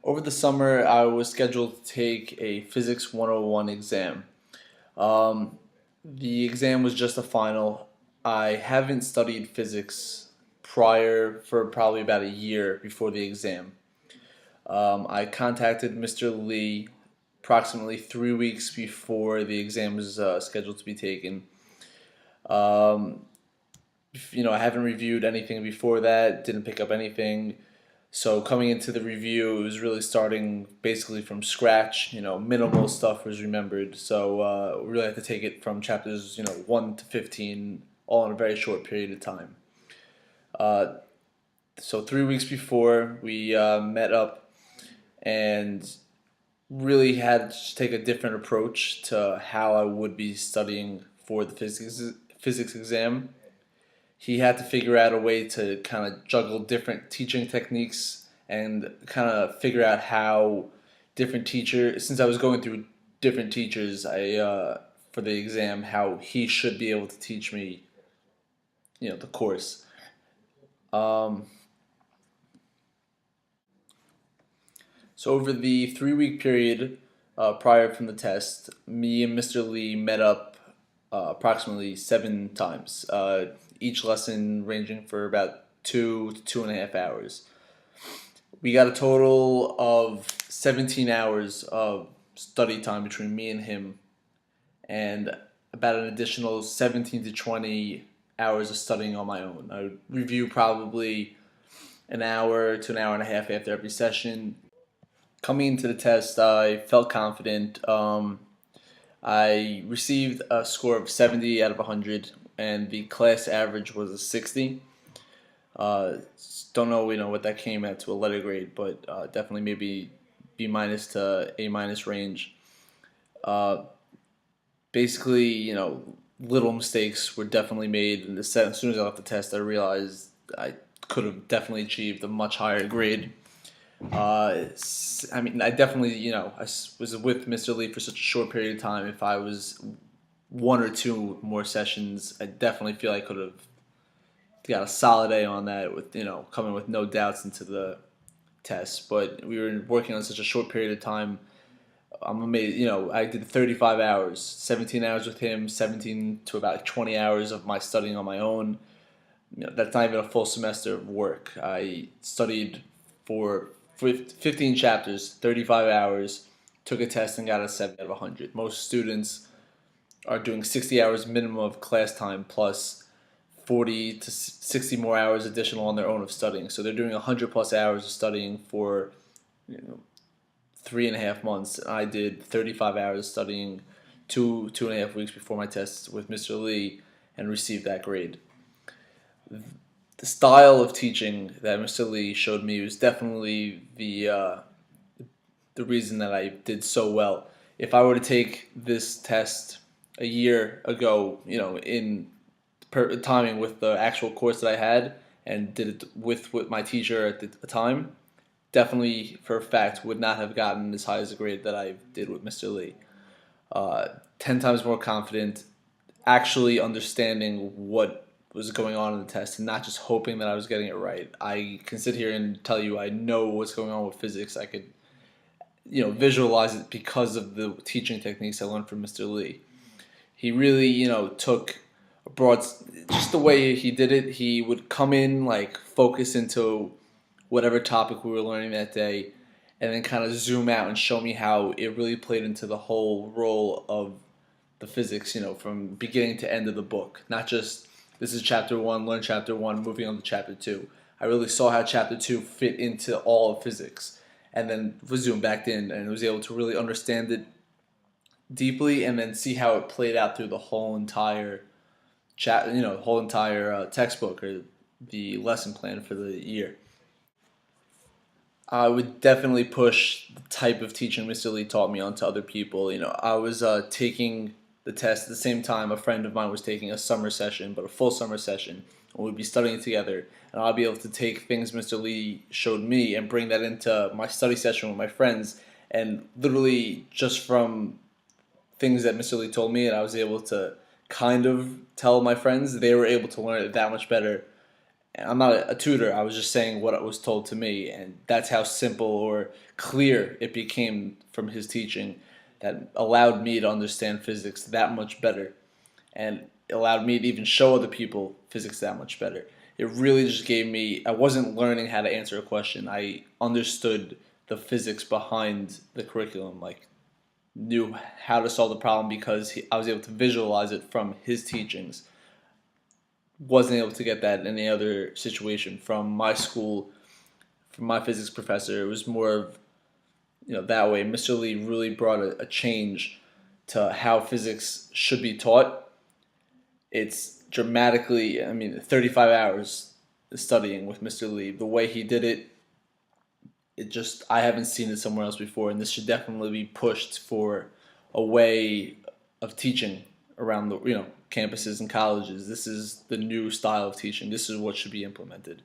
Over the summer, I was scheduled to take a Physics 101 exam. Um, the exam was just a final. I haven't studied physics prior for probably about a year before the exam. I contacted Mr. Lee approximately 3 weeks before the exam was scheduled to be taken. Um, I haven't reviewed anything before that, didn't pick up anything. So coming into the review, it was really starting basically from scratch. Minimal stuff was remembered. So we really had to take it from chapters 1 to 15, all in a very short period of time. Uh, so 3 weeks before, we met up and really had to take a different approach to how I would be studying for the physics exam. He had to figure out a way to kind of juggle different teaching techniques and kind of figure out how different teachers, since I was going through different teachers, for the exam, how he should be able to teach me, the course. Um, so over the 3 week period prior from the test, me and Mr. Lee met up approximately 7 times. Each lesson ranging for about 2 to 2.5 hours. We got a total of 17 hours of study time between me and him, and about an additional 17 to 20 hours of studying on my own. I would review probably an hour to an hour and a half after every session. Coming into the test, I felt confident. I received a score of 70 out of 100, and the class average was a 60. Uh, don't know, what that came at to a letter grade, but definitely maybe B minus to A minus range. Uh, Basically, little mistakes were definitely made. And as soon as I left the test, I realized I could have definitely achieved a much higher grade. I definitely, was with Mr. Lee for such a short period of time. If I was one or two more sessions, I definitely feel I could have got a solid A on that with, coming with no doubts into the test. But we were working on such a short period of time. I'm amazed. I did 35 hours, 17 hours with him, 17 to about 20 hours of my studying on my own. That's not even a full semester of work. I studied for 15 chapters, 35 hours, took a test and got a 7 out of 100. Most students are doing 60 hours minimum of class time plus 40 to 60 more hours additional on their own of studying. So they're doing 100 plus hours of studying for, you know, 3.5 months. I did 35 hours studying 2.5 weeks before my test with Mr. Lee and received that grade. The style of teaching that Mr. Lee showed me was definitely the reason that I did so well. If I were to take this test a year ago, in timing with the actual course that I had and did it with my teacher at the time, definitely for a fact would not have gotten as high as a grade that I did with Mr. Lee. 10 times more confident, actually understanding what was going on in the test and not just hoping that I was getting it right. I can sit here and tell you I know what's going on with physics. I could, visualize it because of the teaching techniques I learned from Mr. Lee. He really, took a broad, just the way he did it. He would come in, like, focus into whatever topic we were learning that day, and then kind of zoom out and show me how it really played into the whole role of the physics, from beginning to end of the book. Not just, this is chapter one, learn chapter one, moving on to chapter two. I really saw how chapter two fit into all of physics, and then was zoomed back in and was able to really understand it deeply, and then see how it played out through the whole entire whole entire textbook or the lesson plan for the year. I would definitely push the type of teaching Mr. Lee taught me onto other people. I was taking the test at the same time a friend of mine was taking a summer session, but a full summer session, and we'd be studying together. And I'll be able to take things Mr. Lee showed me and bring that into my study session with my friends. And literally, just from things that Mr. Lee told me, and I was able to kind of tell my friends, they were able to learn it that much better I'm not a tutor. I was just saying what was told to me, and that's how simple or clear it became from his teaching that allowed me to understand physics that much better, and allowed me to even show other people physics that much better. It really just gave me, I wasn't learning how to answer a question. I understood the physics behind the curriculum, like knew how to solve the problem because I was able to visualize it from his teachings. Wasn't able to get that in any other situation from my school, from my physics professor. It was more of, that way. Mr. Lee really brought a change to how physics should be taught. It's dramatically, 35 hours studying with Mr. Lee. The way he did it, I haven't seen it somewhere else before, and this should definitely be pushed for a way of teaching around the campuses and colleges. This is the new style of teaching. This is what should be implemented.